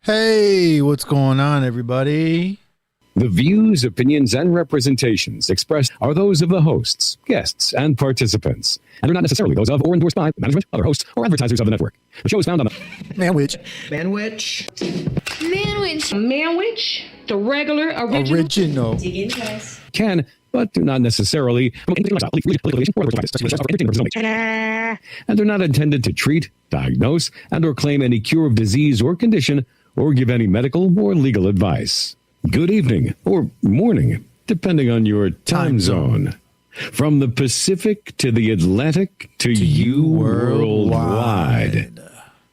Hey, what's going on, everybody? The views, opinions, and representations expressed are those of the hosts, guests, and participants, and are not necessarily those of or endorsed by management, other hosts, or advertisers of the network. The show is found on the Manwich. The regular, original. can, but do not necessarily, and are not intended to treat, diagnose, and or claim any cure of disease or condition, or give any medical or legal advice. Good evening, or morning, depending on your time zone. From the Pacific to the Atlantic to you worldwide.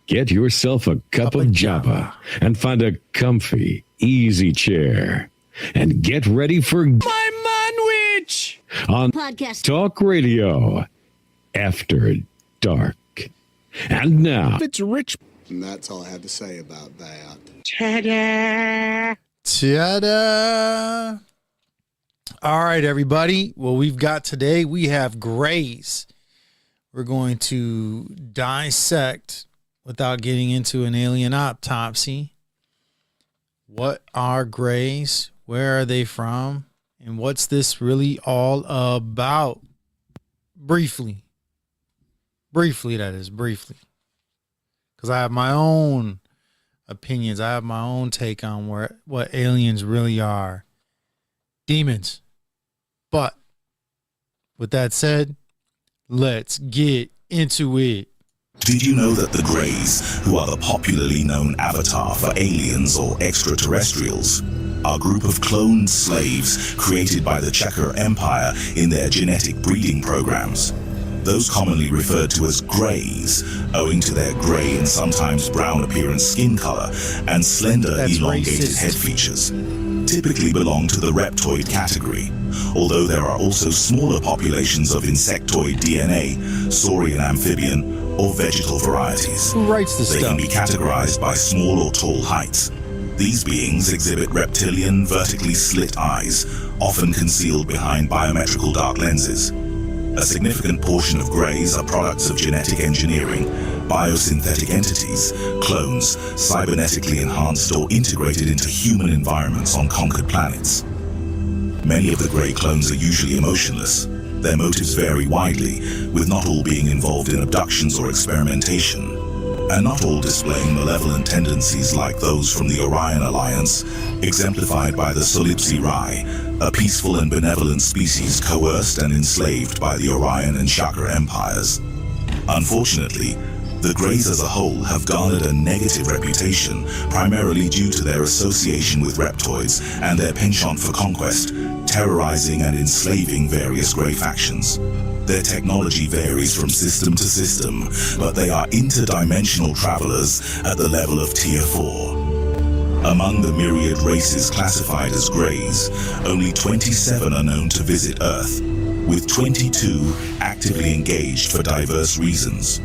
Get yourself a cup of java and find a comfy, easy chair. And get ready for my Manwich on Podcast Talk Radio After Dark. And now, It's rich. And that's all I have to say about that. Ta-da! All right, everybody. Well, we have Greys. We're going to dissect, without getting into an alien autopsy, what are Greys? Where are they from? And what's this really all about? Briefly, that is, briefly. Because I have my own opinions. I have my own take on what aliens really are. Demons. But with that said, let's get into it. Did you know that the Greys, who are the popularly known avatar for aliens or extraterrestrials, are a group of cloned slaves created by the Checker Empire in their genetic breeding programs? Those commonly referred to as Greys, owing to their grey and sometimes brown appearance skin color and slender, elongated head features, typically belong to the reptoid category, although there are also smaller populations of insectoid DNA, saurian amphibian, or vegetal varieties. Who writes this They stuff? can be categorized by small or tall heights. These beings exhibit reptilian, vertically slit eyes, often concealed behind biometrical dark lenses. A significant portion of Greys are products of genetic engineering, biosynthetic entities, clones, cybernetically enhanced or integrated into human environments on conquered planets. Many of the Grey clones are usually emotionless. Their motives vary widely, with not all being involved in abductions or experimentation, and not all displaying malevolent tendencies like those from the Orion Alliance, exemplified by the Solipsi Rai, a peaceful and benevolent species coerced and enslaved by the Orion and Chakra empires. Unfortunately, the Greys as a whole have garnered a negative reputation, primarily due to their association with reptoids and their penchant for conquest, terrorizing and enslaving various Grey factions. Their technology varies from system to system, but they are interdimensional travelers at the level of Tier 4. Among the myriad races classified as Greys, only 27 are known to visit Earth, with 22 actively engaged for diverse reasons.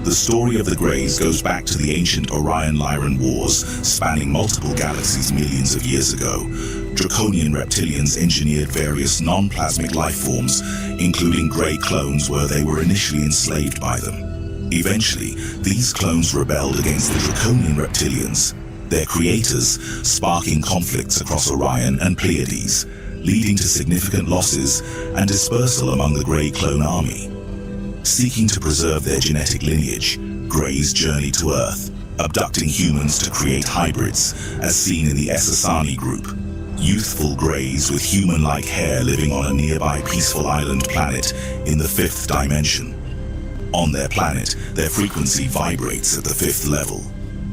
The story of the Greys goes back to the ancient Orion-Lyran Wars, spanning multiple galaxies millions of years ago. Draconian reptilians engineered various non-plasmic life forms, including Grey clones where they were initially enslaved by them. Eventually, these clones rebelled against the Draconian reptilians, their creators, sparking conflicts across Orion and Pleiades, leading to significant losses and dispersal among the Grey clone army. Seeking to preserve their genetic lineage, Greys journey to Earth, abducting humans to create hybrids, as seen in the Essassani group. Youthful Greys with human-like hair living on a nearby peaceful island planet in the 5th dimension. On their planet, their frequency vibrates at the 5th level.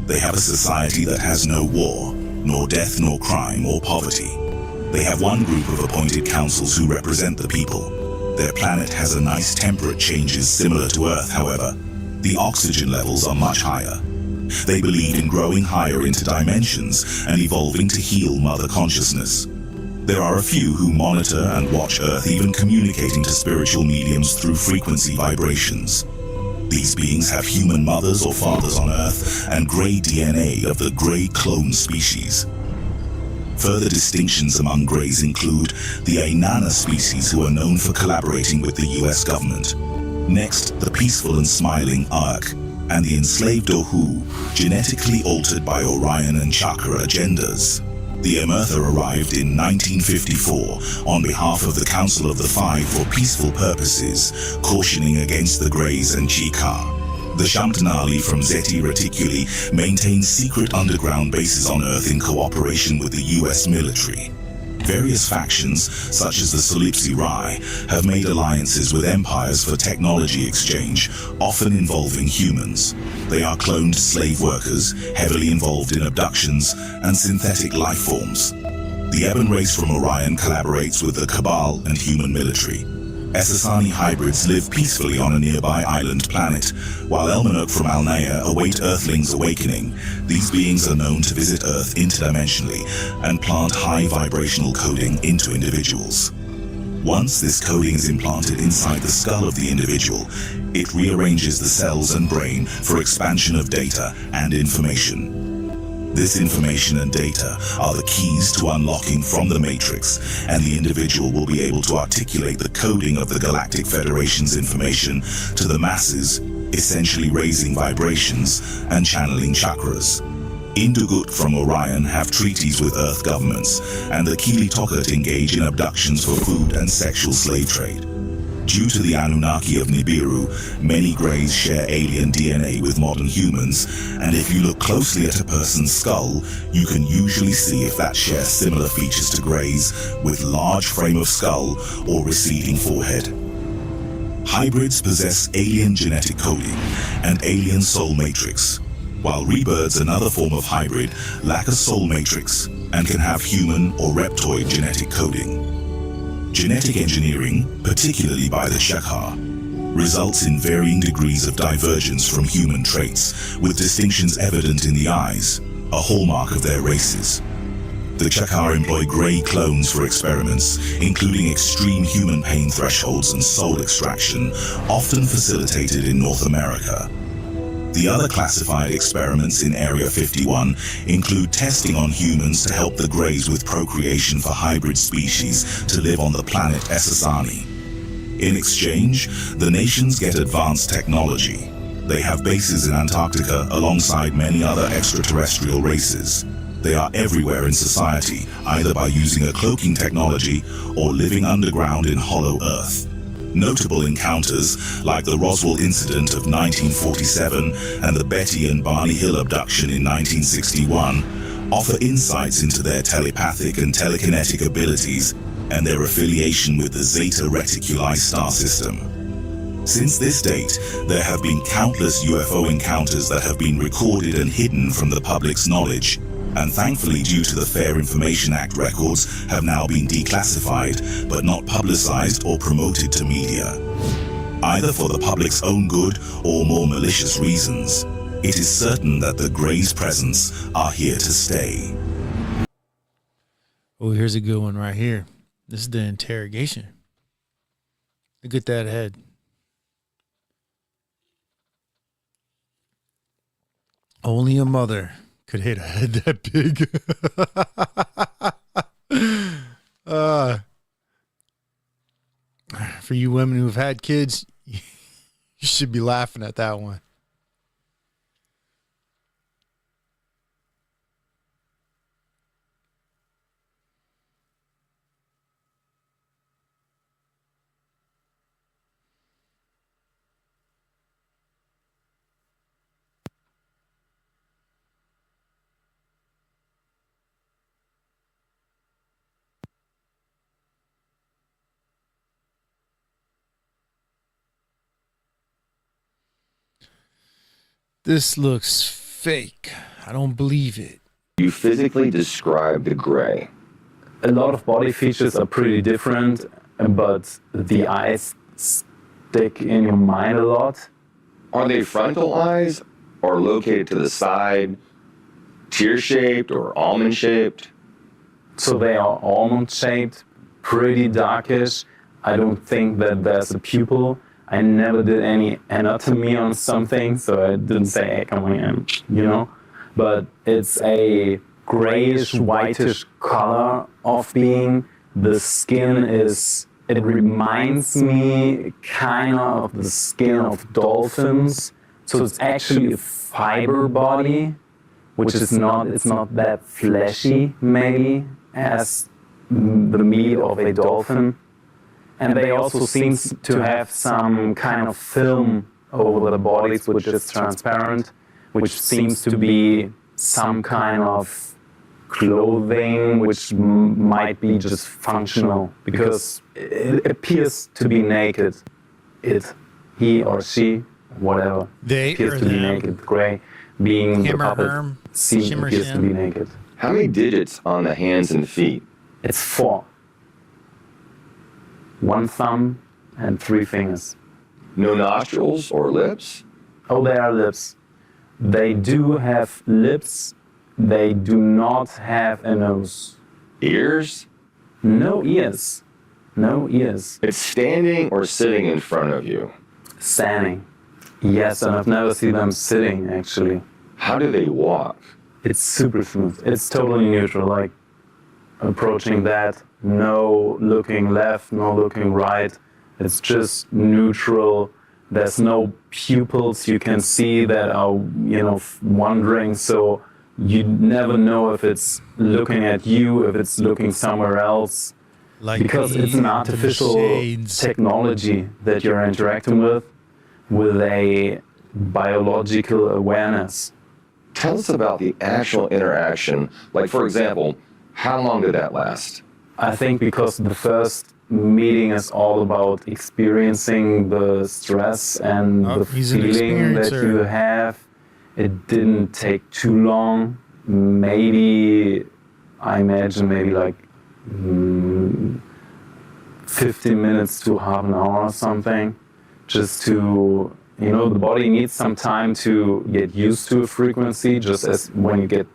They have a society that has no war, nor death, nor crime, or poverty. They have one group of appointed councils who represent the people. Their planet has a nice temperate changes similar to Earth, however. The oxygen levels are much higher. They believe in growing higher into dimensions and evolving to heal Mother Consciousness. There are a few who monitor and watch Earth, even communicating to spiritual mediums through frequency vibrations. These beings have human mothers or fathers on Earth and Grey DNA of the Grey clone species. Further distinctions among Greys include the Ainana species, who are known for collaborating with the US government. Next, the peaceful and smiling Ark, and the enslaved Ohu, genetically altered by Orion and Chakra agendas. The Emertha arrived in 1954 on behalf of the Council of the Five for peaceful purposes, cautioning against the Greys and Chika. The Shamtanali from Zeta Reticulans maintain secret underground bases on Earth in cooperation with the US military. Various factions, such as the Solipsi Rai, have made alliances with empires for technology exchange, often involving humans. They are cloned slave workers, heavily involved in abductions, and synthetic life forms. The Ebon race from Orion collaborates with the Cabal and human military. Essassani hybrids live peacefully on a nearby island planet, while Elmanuk from Alnaya await Earthlings' awakening. These beings are known to visit Earth interdimensionally and plant high vibrational coding into individuals. Once this coding is implanted inside the skull of the individual, it rearranges the cells and brain for expansion of data and information. This information and data are the keys to unlocking from the Matrix, and the individual will be able to articulate the coding of the Galactic Federation's information to the masses, essentially raising vibrations and channeling chakras. Indugut from Orion have treaties with Earth governments, and the Kili Tokat engage in abductions for food and sexual slave trade. Due to the Anunnaki of Nibiru, many Greys share alien DNA with modern humans, and if you look closely at a person's skull, you can usually see if that shares similar features to Greys, with large frame of skull or receding forehead. Hybrids possess alien genetic coding and alien soul matrix, while rebirds, another form of hybrid, lack a soul matrix and can have human or reptoid genetic coding. Genetic engineering, particularly by the Shakar, results in varying degrees of divergence from human traits, with distinctions evident in the eyes, a hallmark of their races. The Chakar employ Grey clones for experiments, including extreme human pain thresholds and soul extraction, often facilitated in North America. The other classified experiments in Area 51 include testing on humans to help the Greys with procreation for hybrid species to live on the planet Essassani. In exchange, the nations get advanced technology. They have bases in Antarctica alongside many other extraterrestrial races. They are everywhere in society, either by using a cloaking technology or living underground in hollow Earth. Notable encounters, like the Roswell incident of 1947 and the Betty and Barney Hill abduction in 1961, offer insights into their telepathic and telekinetic abilities and their affiliation with the Zeta Reticulans star system. Since this date, there have been countless UFO encounters that have been recorded and hidden from the public's knowledge, and thankfully, due to the Fair Information Act, records have now been declassified but not publicized or promoted to media. Either for the public's own good or more malicious reasons, it is certain that the Greys' presence are here to stay. Oh, here's a good one right here. This is the interrogation. Look at that head. Only a mother could hit a head that big. For you women who've had kids, you should be laughing at that one. This looks fake. I don't believe it. You physically describe the Grey. A lot of body features are pretty different, but the eyes stick in your mind a lot. Are they frontal eyes or located to the side, tear-shaped or almond-shaped? So they are almond-shaped, pretty darkish. I don't think that there's a pupil. I never did any anatomy on something, so I didn't say, hey, come on, you know. But it's a grayish, whitish color of being. The skin it reminds me kind of the skin of dolphins, So it's actually a fiber body, which is not, it's not that fleshy maybe as the meat of a dolphin. And they also seem to have some kind of film over the bodies, which is transparent, which seems to be some kind of clothing, which might be just functional, because it appears to be naked. He or she, whatever, they appears to be naked. Gray, being the puppet, appears to be naked. How many digits on the hands and feet? It's 4. 1 thumb and 3 fingers. No nostrils or lips? Oh, they are lips. They do have lips. They do not have a nose. Ears? No ears. No ears. It's standing or sitting in front of you? Standing. Yes, and I've never seen them sitting, actually. How do they walk? It's super smooth. It's totally neutral, like approaching that. No looking left, no looking right. It's just neutral. There's no pupils you can see that are, wandering. So you never know if it's looking at you, if it's looking somewhere else. Because it's an artificial technology that you're interacting with a biological awareness. Tell us about the actual interaction. Like, for example, how long did that last? I think because the first meeting is all about experiencing the stress and the feeling that you have. It didn't take too long. Maybe, I imagine maybe like 15 minutes to half an hour or something. Just to, the body needs some time to get used to a frequency, just as when you get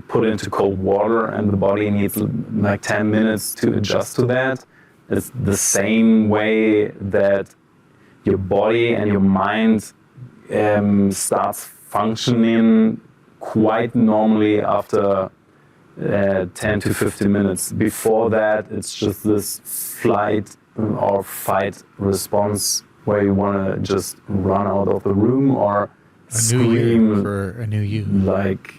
put into cold water, and the body needs like 10 minutes to adjust to that. It's the same way that your body and your mind starts functioning quite normally after 10 to 15 minutes. Before that, it's just this flight or fight response where you want to just run out of the room or scream for a new you. Like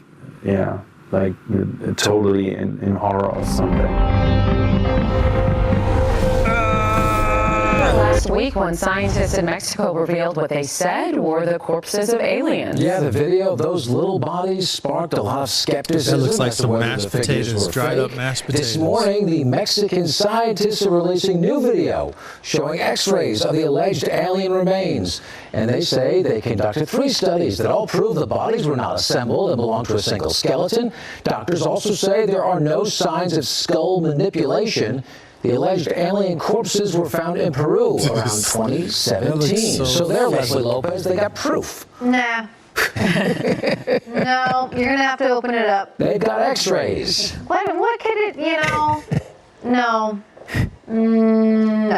totally in horror or something. Last week, when scientists in Mexico revealed what they said were the corpses of aliens. Yeah, the video of those little bodies sparked a lot of skepticism. That looks like some mashed potatoes, dried up mashed potatoes. This morning, the Mexican scientists are releasing new video showing x-rays of the alleged alien remains. And they say they conducted 3 studies that all prove the bodies were not assembled and belonged to a single skeleton. Doctors also say there are no signs of skull manipulation. The alleged alien corpses were found in Peru around 2017. So there, Leslie Lopez, they got proof. Nah. No, you're going to have to open it up. They've got x-rays. What could it, No. No.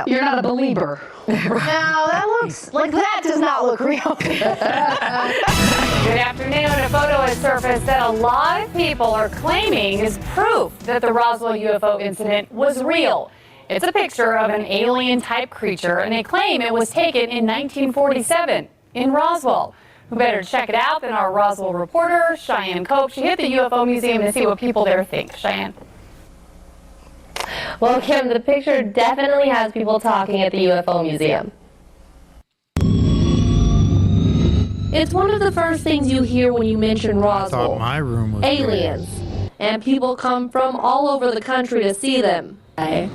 You're not a believer. No, that looks like that does not look real. Good afternoon. A photo has surfaced that a lot of people are claiming is proof that the Roswell UFO incident was real. It's a picture of an alien-type creature, and they claim it was taken in 1947 in Roswell. Who better check it out than our Roswell reporter, Cheyenne Cope. She hit the UFO museum to see what people there think. Cheyenne. Well, Kim, the picture definitely has people talking at the UFO museum. It's one of the first things you hear when you mention Roswell. I thought my room was aliens. And people come from all over the country to see them. I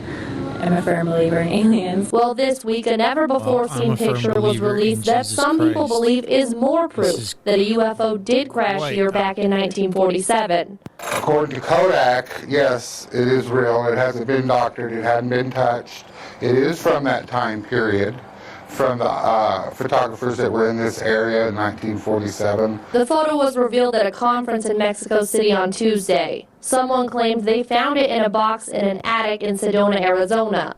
am a firm believer in aliens. Well, this week, a never-before-seen picture was released that some people believe is more proof that a UFO did crash here back in 1947. According to Kodak, yes, it is real. It hasn't been doctored. It hadn't been touched. It is from that time period, from the photographers that were in this area in 1947. The photo was revealed at a conference in Mexico City on Tuesday. Someone claimed they found it in a box in an attic in Sedona, Arizona,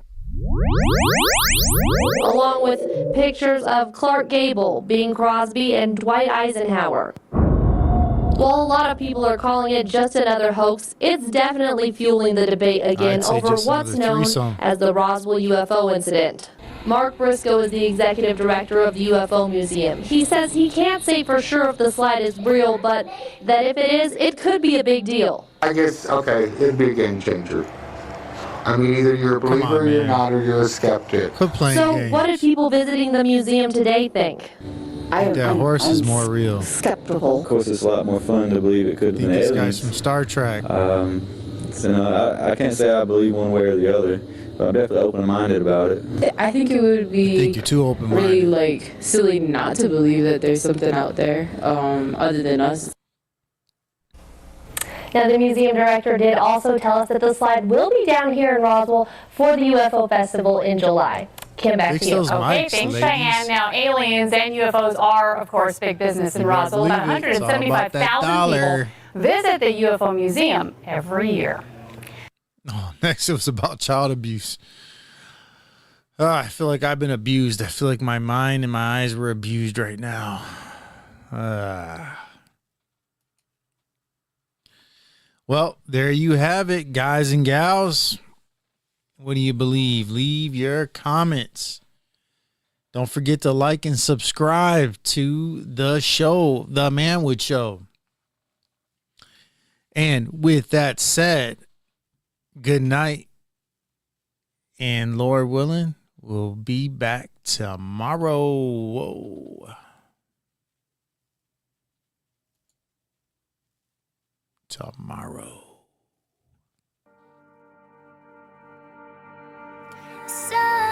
along with pictures of Clark Gable, Bing Crosby, and Dwight Eisenhower. While a lot of people are calling it just another hoax, it's definitely fueling the debate again over what's known as the Roswell UFO incident. Mark Briscoe is the executive director of the UFO Museum. He says he can't say for sure if the slide is real, but that if it is, it could be a big deal. I guess, okay, it'd be a game changer. I mean, either you're a believer or you're not, or you're a skeptic. Quit playing So games. what did people visiting the museum today think? I think that horse is more real. Skeptical. Of course, it's a lot more fun to believe it could have been aliens. This guy's from Star Trek. So no, I can't say I believe one way or the other, but I'm definitely open-minded about it. I think it would be I think you're too open-minded. really like silly not to believe that there's something out there other than us. Now, the museum director did also tell us that the slide will be down here in Roswell for the UFO Festival in July. Kim, back to you. Okay, thanks, Cheyenne. Now, aliens and UFOs are, of course, big business in Roswell. About 175,000 people visit the UFO Museum every year. Oh, next it was about child abuse. I feel like I've been abused. I feel like my mind and my eyes were abused right now. Well, there you have it, guys and gals. What do you believe? Leave your comments. Don't forget to like and subscribe to the show, The Manwich Show. And with that said, good night. And Lord willing, we'll be back tomorrow. Whoa. Tomorrow. So